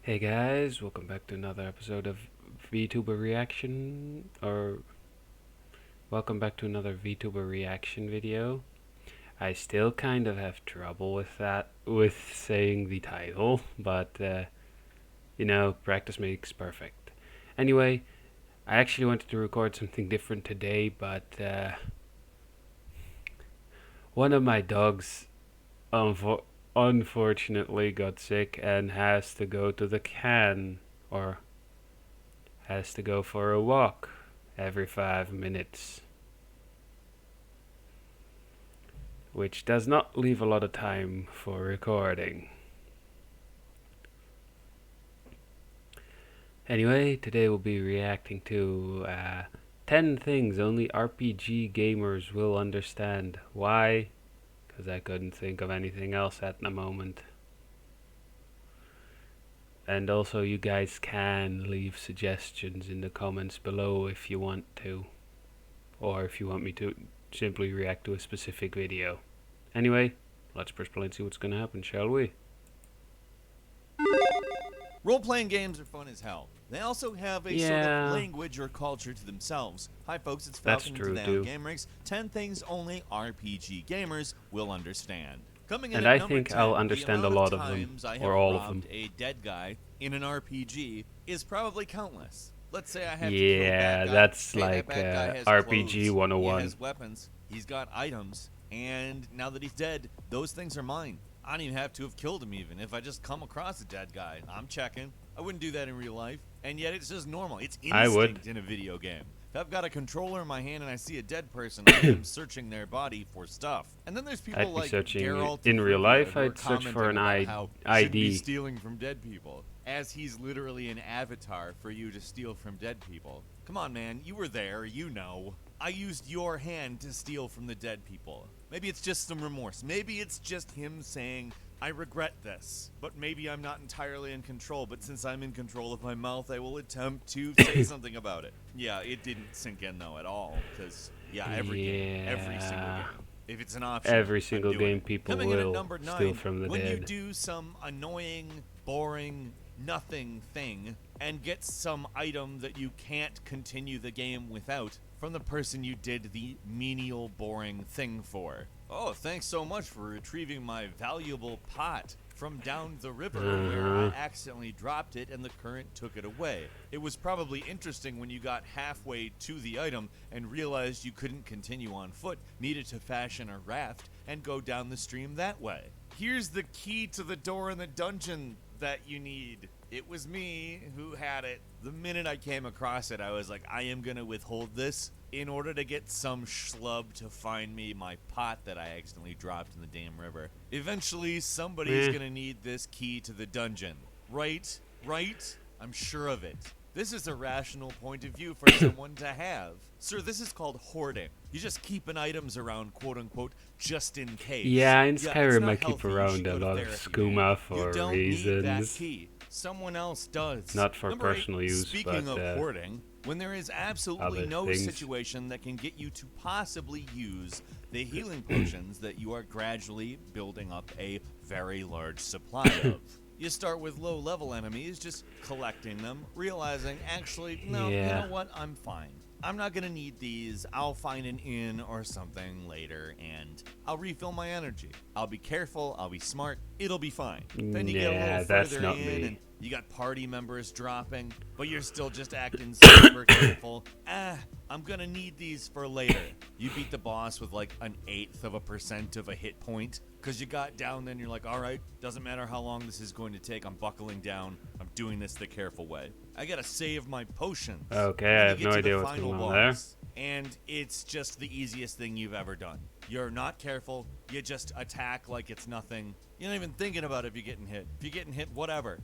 Hey guys, welcome back to another episode of VTuber Reaction, or welcome back to another VTuber Reaction video. I still kind of have trouble with saying the title, but practice makes perfect. Anyway, I actually wanted to record something different today, but one of my dogs unfortunately got sick and has to go to the can, or has to go for a walk every 5 minutes, which does not leave a lot of time for recording. Anyway, today we'll be reacting to 10 things only RPG gamers will understand. Why? Because I couldn't think of anything else at the moment. And also, you guys can leave suggestions in the comments below if you want to, or if you want me to simply react to a specific video. Anyway, let's press play and see what's gonna happen, shall we? Role-playing games are fun as hell. They also have a sort of language or culture to themselves. Hi folks, it's Falcon That's true too. gameranx. 10 things only RPG gamers will understand. Coming in And at I number think 10, I'll understand a lot of them, times I have or all of robbed them. a dead guy in an RPG is probably countless. Let's say I have to kill a Yeah, bad guy. that's Hey, like that bad guy has RPG clothes, 101. He has weapons, he's got items, and now that he's dead, those things are mine. I don't even have to have killed him even. If I just come across a dead guy, I'm checking. I wouldn't do that in real life, and yet it's just normal. It's instinct in a video game. If I've got a controller in my hand and I see a dead person, I am searching their body for stuff. And then there's people like Geralt in real life. I'd search search for an how shouldn't be ID. stealing from dead people, as he's literally an avatar for you to steal from dead people. Come on, man, you were there, you know. I used your hand to steal from the dead people. Maybe it's just some remorse. Maybe it's just him saying, I regret this, but maybe I'm not entirely in control, but since I'm in control of my mouth, I will attempt to say something about it. Yeah, it didn't sink in, though, at all, because, every game, every single game. If it's an option, Every single game people Coming in at will number 9, steal from the when dead. you do some annoying, boring, nothing thing, and get some item that you can't continue the game without from the person you did the menial, boring thing for. Oh, thanks so much for retrieving my valuable pot from down the river where I accidentally dropped it and the current took it away. It was probably interesting when you got halfway to the item and realized you couldn't continue on foot, needed to fashion a raft and go down the stream that way. Here's the key to the door in the dungeon that you need. It was me who had it. The minute I came across it, I was like, I am gonna withhold this in order to get some schlub to find me my pot that I accidentally dropped in the damn river. Eventually, somebody's gonna need this key to the dungeon. Right? Right? I'm sure of it. This is a rational point of view for someone to have. Sir, this is called hoarding. You just keeping items around, quote-unquote, just in case. Yeah, in Skyrim I keep healthy. around a lot of skooma for you don't reasons. Need that key. Someone else does. Not for Number personal 8, use, speaking but of hoarding, when there is absolutely other no things. situation that can get you to possibly use the healing potions that you are gradually building up a very large supply of. You start with low-level enemies, just collecting them, realizing, actually, no, you know what, I'm fine. I'm not gonna need these. I'll find an inn or something later, and I'll refill my energy. I'll be careful, I'll be smart, it'll be fine. Then you get a little further in, and you got party members dropping, but you're still just acting super careful. I'm gonna need these for later. You beat the boss with like 1/8% of a hit point, because you got down there and you're like, alright, doesn't matter how long this is going to take, I'm buckling down, I'm doing this the careful way. I gotta save my potions. Okay, I have no idea what's going on there. And it's just the easiest thing you've ever done. You're not careful, you just attack like it's nothing. You're not even thinking about if you're getting hit. If you're getting hit, whatever.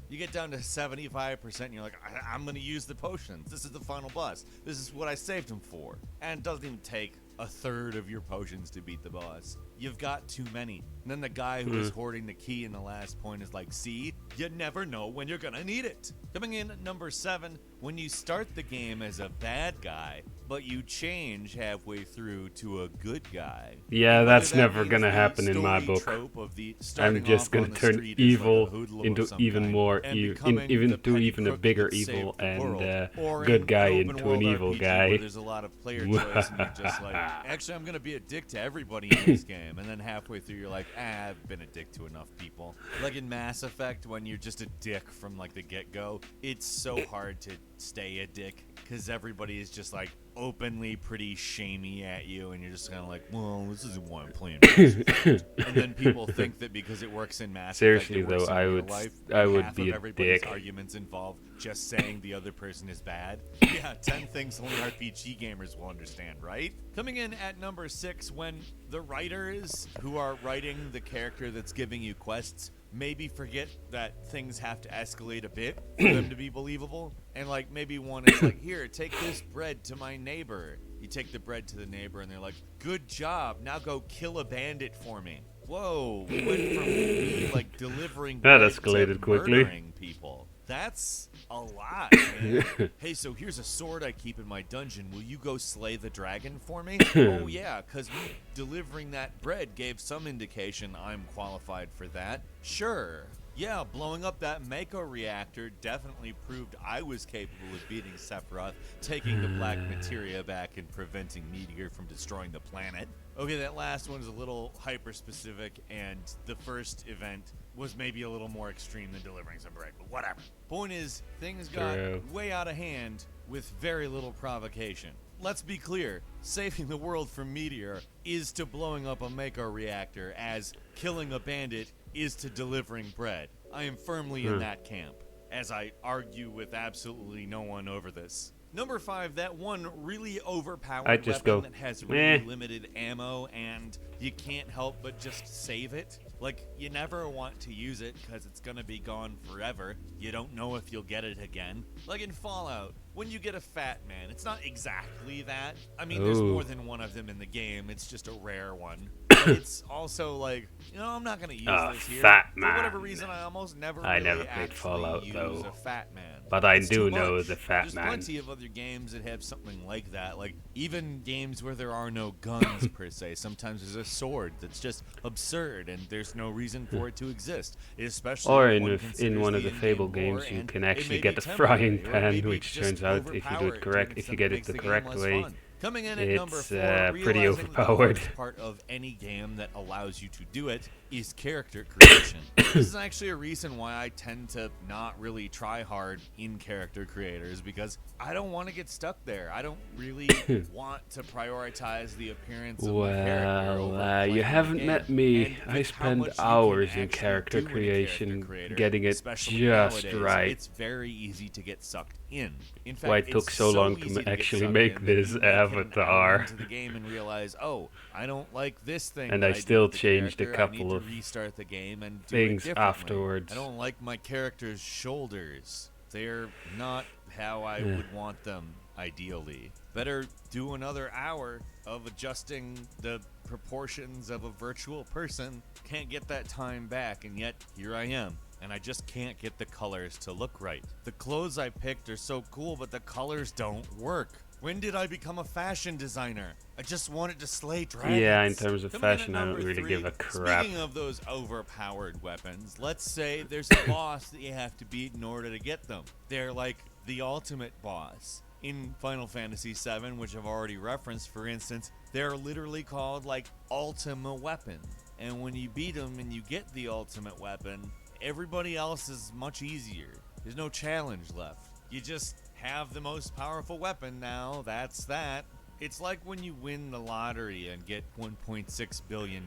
You get down to 75% and you're like, I'm gonna use the potions. This is the final boss. This is what I saved him for. And it doesn't even take 1/3 of your potions to beat the boss. You've got too many. And then the guy who is hoarding the key in the last point is like, see, you never know when you're gonna need it. Coming in at number 7, when you start the game as a bad guy, but you change halfway through to a good guy. Yeah, Whether that's that never means gonna the happen in my story book. trope of the I'm starting just off gonna on the turn street as evil like a hoodlum into of some even kind, more and becoming the into petty even a crook bigger that evil, saved the and world. Or good in guy an open into an world evil RPG where guy. there's a lot of player choice and you're just like, actually I'm gonna be a dick to everybody in this game, and then halfway through you're like, I've been a dick to enough people. Like in Mass Effect, when you're just a dick from like the get-go, it's so hard to stay a dick because everybody is just like openly pretty shamey at you, and you're just kind of like, well, this isn't why I'm playing Mass Effect. And then people think that because it works in Mass Seriously Effect, it works though, in I real would life, I and would half be of a everybody's dick. arguments involve just saying the other person is bad. Yeah, 10 things only RPG gamers will understand, right? Coming in at number 6, when the writers who are writing the character that's giving you quests maybe forget that things have to escalate a bit for them to be believable. And like maybe one is like, here, take this bread to my neighbor. You take the bread to the neighbor and they're like, good job, now go kill a bandit for me. Whoa, we went from me like delivering That bread escalated to quickly. murdering people. That's a lot, man. Hey, so here's a sword I keep in my dungeon. Will you go slay the dragon for me? Oh, yeah, because me delivering that bread gave some indication I'm qualified for that. Sure. Yeah, blowing up that Mako reactor definitely proved I was capable of beating Sephiroth, taking the black materia back and preventing Meteor from destroying the planet. Okay, that last one is a little hyper-specific, and the first event was maybe a little more extreme than delivering some bread, but whatever. Point is, things got True. way out of hand with very little provocation. Let's be clear, saving the world from Meteor is to blowing up a Mako reactor, as killing a bandit is to delivering bread. I am firmly in that camp, as I argue with absolutely no one over this. Number 5, that one really overpowered I'd just weapon go, that has really "Meh." limited ammo and you can't help but just save it. Like, you never want to use it because it's gonna be gone forever. You don't know if you'll get it again. Like in Fallout, when you get a Fat Man, it's not exactly that. I mean, there's Ooh. more than one of them in the game. It's just a rare one. But it's also like, you know, I'm not gonna use A this here. Fat For whatever Man. reason, I almost never I really never played actually Fallout, use though. a Fat Man. But I It's do too know much. the Fat There's Man. plenty of other games that have something like that. Like, even games where there are no guns, per se. Sometimes there's a sword that's just absurd, and there's no reason for it to exist. Especially Or if in one in considers one of the the in-game Fable lore, games, you and can it actually may get be a frying temporary, or pan, maybe which just turns out, if you do overpower it correct, to if you an get extent it the that makes game correct less way, fun. Coming in at number it's 4, pretty realizing the overpowered. hardest part of any game that allows you to do it is character creation. This is actually a reason why I tend to not really try hard in character creators, because I don't want to get stuck there. I don't really want to prioritize the appearance of my character over Well, you playing the haven't game. met me. And I with how spend much you can hours in actually character do in a creation, character creator, getting it especially just nowadays, right. It's very easy to get sucked in. In fact, Why it took it's so long to easy get actually sucked make in that this you make it an hour avatar. into the game and realize, oh, I don't like this thing. And that I did still with the changed a character. I need couple to of restart the game and do things it differently. afterwards. I don't like my character's shoulders. They're not how I would want them, ideally. Better do another hour of adjusting the proportions of a virtual person. Can't get that time back, and yet here I am. And I just can't get the colors to look right. The clothes I picked are so cool, but the colors don't work. When did I become a fashion designer? I just wanted to slay dragons. Yeah, in terms of Coming in at fashion, I don't number really 3, give a crap. Speaking of those overpowered weapons, let's say there's a boss that you have to beat in order to get them. They're like the ultimate boss. In Final Fantasy VII, which I've already referenced, for instance, they're literally called like Ultima Weapon. And when you beat them and you get the ultimate weapon, everybody else is much easier. There's no challenge left. You just have the most powerful weapon now. That's that. It's like when you win the lottery and get $1.6 billion,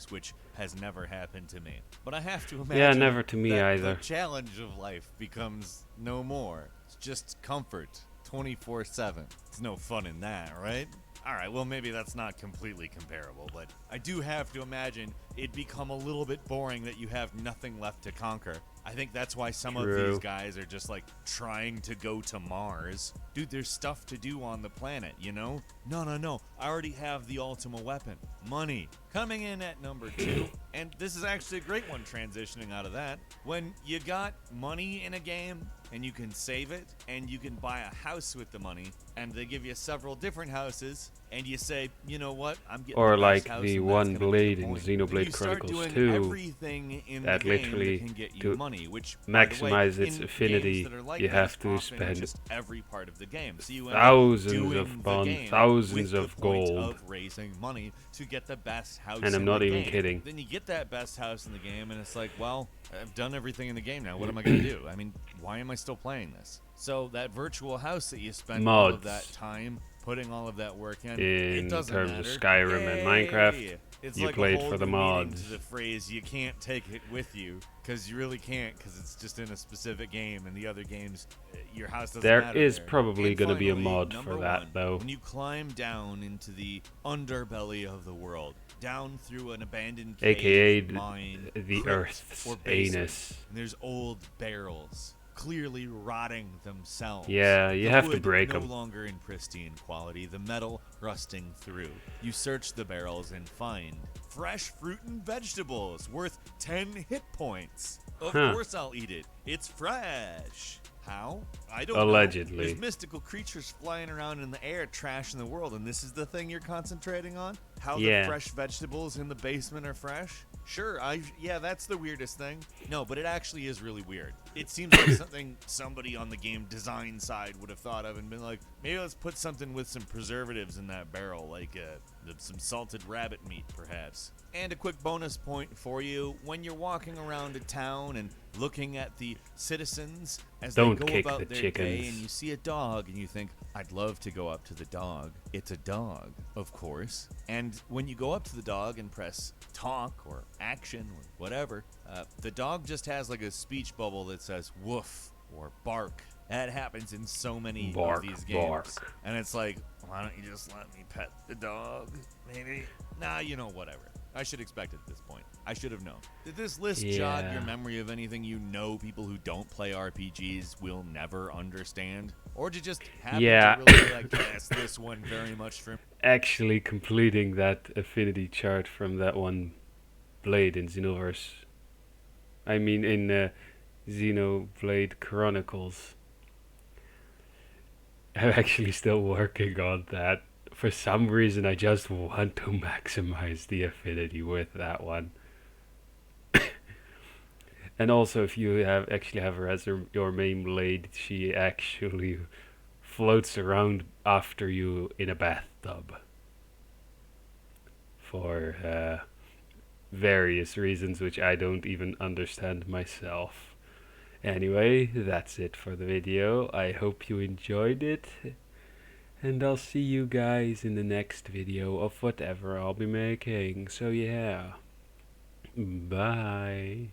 which has never happened to me. But I have to imagine Yeah, never to me that either. the challenge of life becomes no more. It's just comfort 24/7. It's no fun in that, right? Alright, well maybe that's not completely comparable, but I do have to imagine it'd become a little bit boring that you have nothing left to conquer. I think that's why some of True. these guys are just like trying to go to Mars. Dude, there's stuff to do on the planet, you know? No. I already have the Ultima Weapon. Money. Coming in at number 2, and this is actually a great one transitioning out of that. When you got money in a game, and you can save it, and you can buy a house with the money, and they give you several different houses, and you say, you know what, I'm getting Or the best like house, the and that's one gonna be the blade in point. Xenoblade You start Chronicles doing 2 everything in the that game that literally can get you to money, which, by the way, maximize its in affinity, games that are like you this, have to often spend just every part of the game. So you end up thousands doing of the bonds, game thousands with the of point gold. of raising money to get the best house And I'm in not the even game. kidding. Then you get that best house in the game, and it's like, well, I've done everything in the game now. What am I going to do? I mean, why am I still playing this? So that virtual house that you spent all of that Mods time putting all of that work in, it in doesn't terms matter. of Skyrim and Minecraft, Yay! It's you like played a whole for the new meaning mods. to the phrase "you can't take it with you," because you really can't, because it's just in a specific game, and the other games, your house doesn't There matter. is there. probably And going to be a finally, mod number for that, one, though. when you climb down into the underbelly of the world, down through an abandoned AKA cave, mine, the crypt, Earth's or basement, anus. and there's old barrels clearly rotting themselves. Yeah, you The have to wood break no 'em. longer in pristine quality, the metal rusting through. You search the barrels and find fresh fruit and vegetables worth 10 hit points. Of Huh. course I'll eat it. It's fresh. How? I don't Allegedly. know. There's mystical creatures flying around in the air trashing the world, and this is the thing you're concentrating on? How Yeah. the fresh vegetables in the basement are fresh? Sure, yeah, that's the weirdest thing. No, but it actually is really weird. It seems like something somebody on the game design side would have thought of and been like, maybe let's put something with some preservatives in that barrel, like some salted rabbit meat, perhaps. And a quick bonus point for you, when you're walking around a town and looking at the citizens as Don't they go kick about the their chickens. day, and you see a dog and you think, I'd love to go up to the dog. It's a dog, of course. And when you go up to the dog and press talk or action or whatever, the dog just has like a speech bubble that says woof or bark. That happens in so many Bark, of these games. bark. And it's like, why don't you just let me pet the dog? Maybe? Nah, whatever. I should expect it at this point. I should have known. Did this list jog Yeah. your memory of anything you know people who don't play RPGs will never understand? Or did you just happen Yeah. to really like, yes, this one very much for me? Actually completing that affinity chart from that one blade in Xenoverse. I mean in Xenoblade Chronicles. I'm actually still working on that. For some reason I just want to maximize the affinity with that one. And also if you actually have her as your main blade, she actually floats around after you in a bathtub. For various reasons which I don't even understand myself. Anyway, that's it for the video. I hope you enjoyed it. And I'll see you guys in the next video of whatever I'll be making. So yeah. Bye.